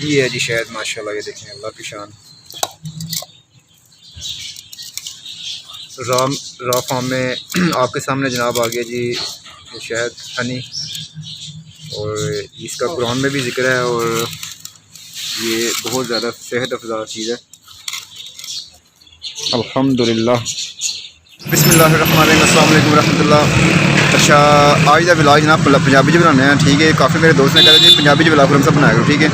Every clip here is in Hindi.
ये है जी शहद माशाल्लाह, ये देखें अल्लाह की शान। रॉ फॉर्म में आपके सामने जनाब आ गया जी शहद हनी, और इसका कुरान में भी जिक्र है और ये बहुत ज़्यादा सेहत अफजा चीज़ है। अल्हम्दुलिल्लाह, बिस्मिल्लाहिर्रहमानिर्रहीम, अस्सलाम वालेकुम रहमतुल्लाह। अच्छा, आज का व्लॉग जनाब पंजाबी च बनाने हैं, ठीक है। काफ़ी मेरे दोस्त ने कहा जी पंजाबी च व्लॉग हम सब बनाया करो, ठीक है।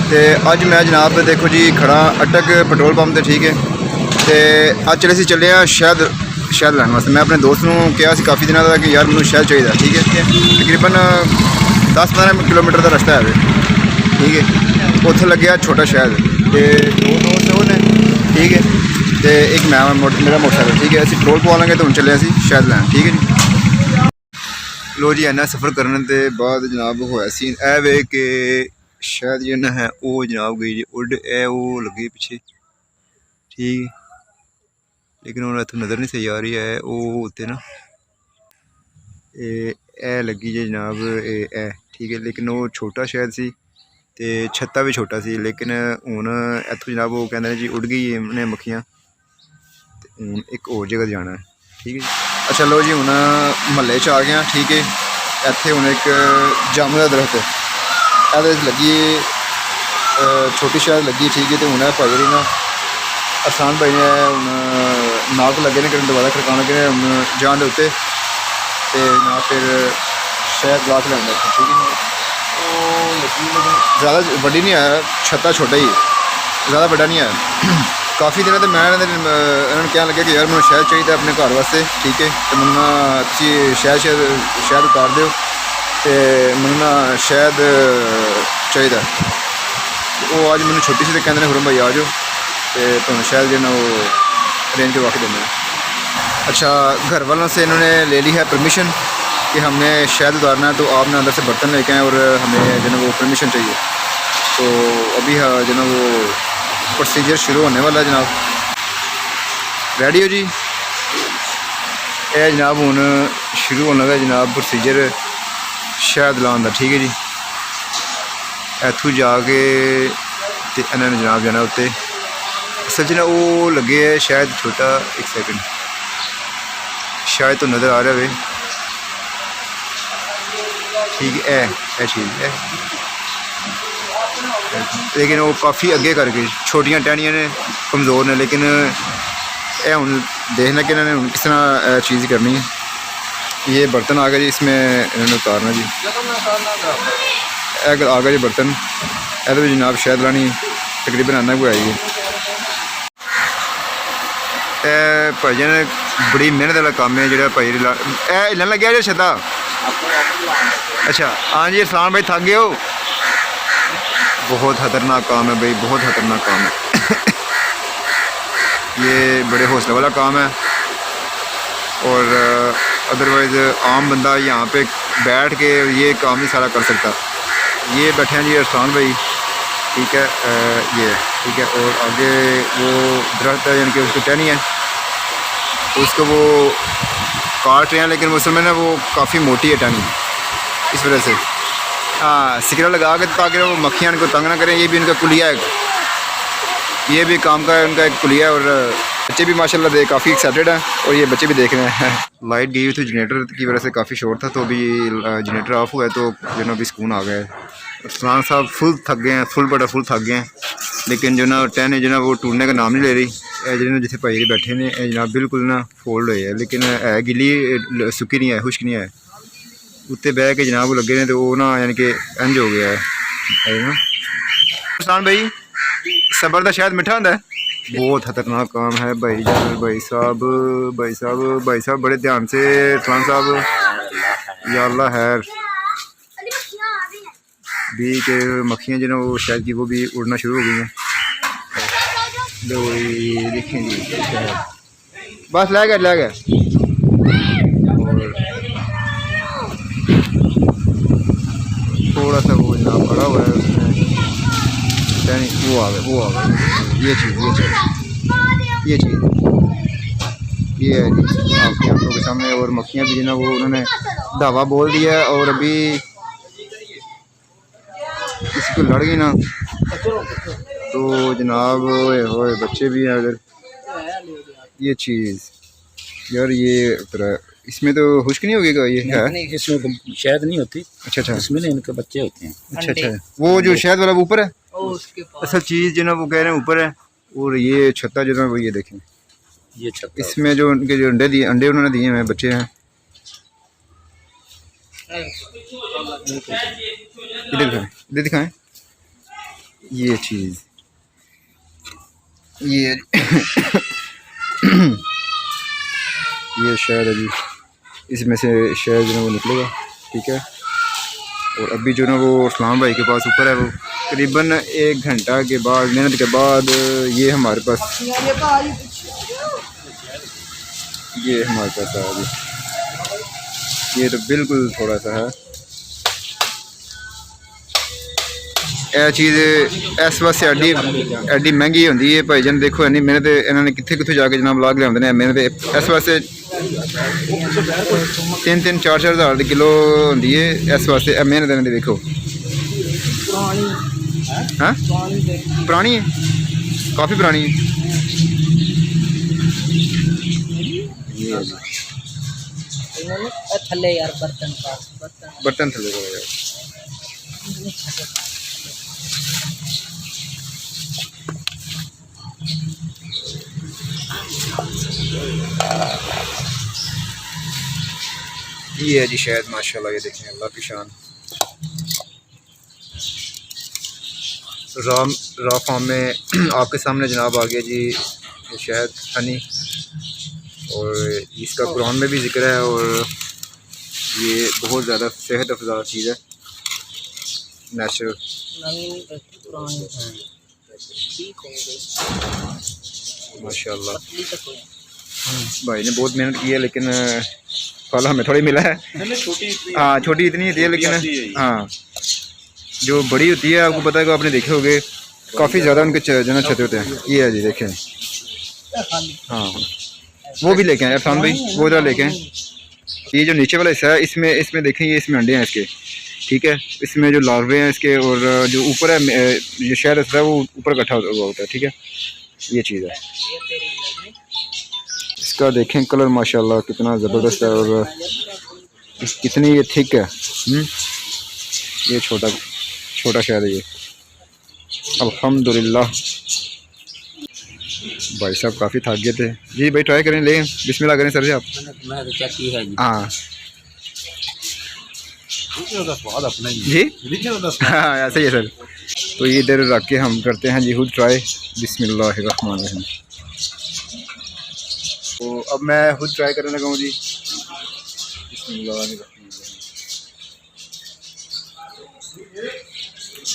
तो अज मैं जनाब देखो जी खड़ा अटक पेट्रोल पंप से, ठीक है। तो अज चले हैं शहद लैने वास्ते। मैं अपने दोस्त को कहा काफ़ी दिनों का कि यार मैं शहद चाहिए, ठीक है। तकरीबन 10-15 किलोमीटर का रस्ता है, ठीक है। उत्थे लगे छोटा शहद, तो 2 दोस्त वो ने, ठीक है। तो एक मैं मेरा मोटरसाइकिल, ठीक है। असं पेट्रोल पवा लेंगे तो हम चले शहद लैन, ठीक है जी। लो जी, इन्ना सफ़र करने के बाद जनाब होया सी ए वे कि शहद जो है वो जनाब गई जी उड, वो लगी पिछे, ठीक। लेकिन हूँ इतों नज़र नहीं सही आ रही है, वो उत्ते ना ए लगी जी जनाब ए, ठीक है। लेकिन वो छोटा शहद सी ते छत्ता भी छोटा सी, लेकिन हूँ इतों जनाब वो कहते हैं जी उड़ गई ने मक्खियाँ, हूँ एक और जगह जाना है, ठीक है जी। अच्छा लो जी, हूँ महल्ले च आ गया, ठीक है। इत्थे हूँ एक जामुन का दरख्त लगी, छोटी शहद लगी, ठीक है। तो हूँ भाई रही ना आसान भाई ने हूँ नाक लगे ने करें दोबारा खड़काने लगे ने जान दे उत्ते, तो ना फिर शहद ला के लेंगे, ठीक है। ज़्यादा बड़ी नहीं आया, छत्ता छोटा ही, ज़्यादा बड़ा नहीं आया। काफ़ी दिनों तो मैं इन्होंने कहने लगे कि यार मैं शहद चाहिए अपने घर वास्ते, ठीक है। तो मैं शहद उतार दो, तो मैं शहद चाहिए। वो आज मैंने छुट्टी से कहते हैं हुरम भाई आ जाओ, तो तुम शहद जो है वो अरेंज करवा के देना है। अच्छा, घर वालों से इन्होंने ले ली है परमिशन कि हमने शहद उतारना है, तो आपने अंदर से बर्तन लेके आए और हमें जो है वो परमिशन चाहिए। तो अभी जो है वो प्रोसीजर शुरू होने वाला है जनाब। रेडी हो जी? ये जनाब हूँ शुरू होने लगा जनाब प्रोसीजर शहद लाने का, ठीक है जी। इतों जाके इन्होंने जनाब जाना उत्ते, असल च ना वो लगे है शायद छोटा, एक सेकंड शायद तो नज़र आ रहा है, ठीक है। चीज़ है, लेकिन वो काफ़ी अगे करके छोटियां टहनियां ने, कमज़ोर ने, लेकिन ये हूँ देखना कि इन्होंने किस तरह चीज़ करनी है। ये बर्तन आ गया जी, इसमें इन्होंने उतारना जी। आ गया जी बर्तन, ये जनाब शहद लानी तकरीबन आना को आई है। भाई ने बड़ी मेहनत वाला काम है जो भाई हिलन लगे जो छत्ता। अच्छा हाँ जी, इरफान भाई थक गए हो? बहुत ख़तरनाक काम है भाई, बहुत ख़तरनाक काम है। ये बड़े हौसले वाला काम है, और अदरवाइज़ आम बंदा यहाँ पे बैठ के ये काम नहीं सारा कर सकता। ये बैठे हैं जी इरफान भाई, ठीक है। ये ठीक है, और आगे वो दरख्त है यानी कि उसकी टहनी है, तो उसको वो काट रहे हैं, लेकिन मुसल में ना वो काफ़ी मोटी है टहनी, इस वजह से हाँ सिकरा लगा के ताकि वो मक्खियाँ इनको तंग ना करें। ये भी इनका कुलिया है, ये भी काम का उनका एक कुलिया है। और बच्चे भी माशाल्लाह देख काफ़ी एक्साइटेड हैं, और ये बच्चे भी देख रहे हैं। लाइट गई हुई थी जनरेटर की वजह से, काफ़ी शोर था, तो अभी जनरेटर ऑफ हुआ है, तो जो ना अभी सुकून आ गया है। फरमान साहब फुल थक गए हैं, फुल थक गए हैं, लेकिन जो ना टहनी जो ना वो टूटने का नाम नहीं ले रही। जो जिसे भाई बैठे ने जनाब बिल्कुल ना फोल्ड हुए है, लेकिन है गिली सुकी नहीं है, खुश्क नहीं है। उत्ते बह के जनाब लगे ने, तो वो ना यानी कि इंज हो गया है ना। फरमान भाई सबर का शायद मिठा होता है, बहुत खतरनाक काम है भाई जान। भाई साहब बड़े ध्यान से, फरमान साहब या अल्लाह खैर भी के मक्खियाँ जो ना वो शायद कि वो भी उड़ना शुरू हो गई हैं। देखें जी बस ला गए थोड़ा सा वो जनाब पड़ा हुआ है उसमें, वो आ गए ये चीज़ ये है जी आपके आंखों के सामने। और मक्खियाँ भी जो ना वो उन्होंने धावा बोल दिया और अभी किसी को लड़ गई ना तो जनाब होए बच्चे भी हैं उधर। ये चीज़ यार ये इसमें तो खुश्क नहीं होगी ये है? नहीं, इसमें तो शहद नहीं होती। अच्छा अच्छा, इसमें ना इनके बच्चे होते हैं। अच्छा अच्छा, वो जो शहद वाला ऊपर है असल चीज़ जो ना वो कह रहे हैं ऊपर है। और ये छत्ता जो ना वो ये देखें, ये छत्ता इसमें जो उनके जो अंडे दिए, अंडे उन्होंने दिए हैं, बच्चे हैं। इधर दिखाएं, इधर दिखाएं। ये चीज़ ये ये शहद है जी, इसमें से शहद जो है वो निकलेगा, ठीक है। और अभी जो ना वो इस्लाम भाई के पास ऊपर है, वो करीबन 1 घंटा के बाद मेहनत के बाद ये हमारे पास आया जी। ये तो बिल्कुल थोड़ा सा है यह चीज़ इस वास्ते एडी महंगी होंगी है भाईजान। देखो इन्नी मेहनत इन्होंने कितने कितने जाके जनाब ला के लिया मेहनत इस वास्ते 3-4 हज़ार किलो होंगी है इस वास्ते मेहनत इन्होंने। देखो हाँ पुरानी है, काफ़ी पुरानी है। थले यार बर्तन थले यार। ये है जी शहद माशाल्लाह, ये देखें अल्लाह की शान। रॉ फॉर्म में आपके सामने जनाब आ गया जी ये शहद हनी। और इसका कुरान में भी जिक्र है और ये बहुत ज़्यादा सेहत अफजा चीज़ है, नेचुरल। माशाल्लाह भाई ने बहुत मेहनत की है लेकिन फल हमें थोड़ी मिला है। हाँ छोटी इतनी होती है लेकिन हाँ जो बड़ी होती है आपको पता है, आपने देखे होंगे काफ़ी ज़्यादा उनके जना छते होते हैं। ये है जी देखें, हाँ वो भी लेके आए इरफान भाई, वो जरा लेके आए। ये जो नीचे वाला हिस्सा है इसमें देखें, ये इसमें अंडे हैं इसके, ठीक है। इसमें जो लार्वे हैं इसके और जो ऊपर है जो शहद है वो ऊपर इकट्ठा हुआ होता है, ठीक है। ये चीज़ है इसका देखें कलर माशाल्लाह कितना ज़बरदस्त है और कितनी ये थिक है। ये छोटा शहद है ये, अल्हम्दुलिल्लाह। भाई साहब काफ़ी थक गए थे जी। भाई ट्राई करें, लें बिस्मिल्लाह करें सर जी आप। मैं तो चेक की है जी। हाँ जी हाँ ऐसे ही है सर। तो ये इधर रख के हम करते हैं जी खुद ट्राई। बिस्मिल्लाहिर्रहमानिर्रहीम। तो अब मैं खुद ट्राई करने लगा हूँ जी। बिस्मिल्लाहिर्रहमानिर्रहीम।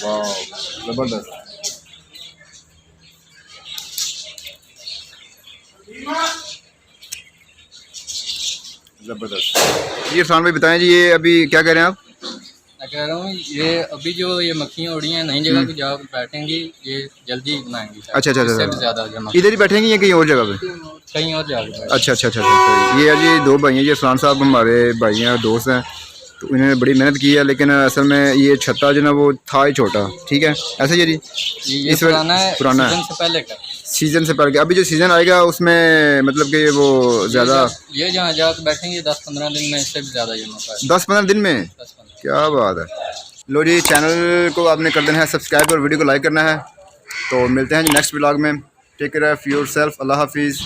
वाह ज़बरदस्त। ज़बरदस्त। ये इरफान भाई बताएं जी, ये अभी क्या कह रहे हैं आप? मैं कह रहा हूँ ये अभी जो ये मक्खियाँ उड़ी हैं नई जगह पे जा बैठेंगी, ये जल्दी बनाएंगी। अच्छा अच्छा इससे भी अच्छा, ज़्यादा जमा इधर ही बैठेंगे या कहीं और जगह पे? कहीं और जाकर अच्छा अच्छा अच्छा अच्छा। ये है जी 2 भाई हैं, ये इरफान साहब हमारे भाई हैं, दोस्त हैं। तो इन्होंने बड़ी मेहनत की है लेकिन असल में ये छत्ता जो ना वो था ही छोटा, ठीक है। ऐसा ही है जी, ये पुराना है सीजन से पहले का। सीजन से पहले। अभी जो सीज़न आएगा उसमें मतलब कि वो ज़्यादा ये जहाँ जाकर बैठेंगे 10-15 दिन में इससे भी ज़्यादा जमा पाए। 10-15 दिन में? 10-15। क्या बात है। लो जी चैनल को आपने कर देना है सब्सक्राइब और वीडियो को लाइक करना है। तो मिलते हैं जी नेक्स्ट व्लॉग में। Take care of yourself. अल्लाह हाफिज़।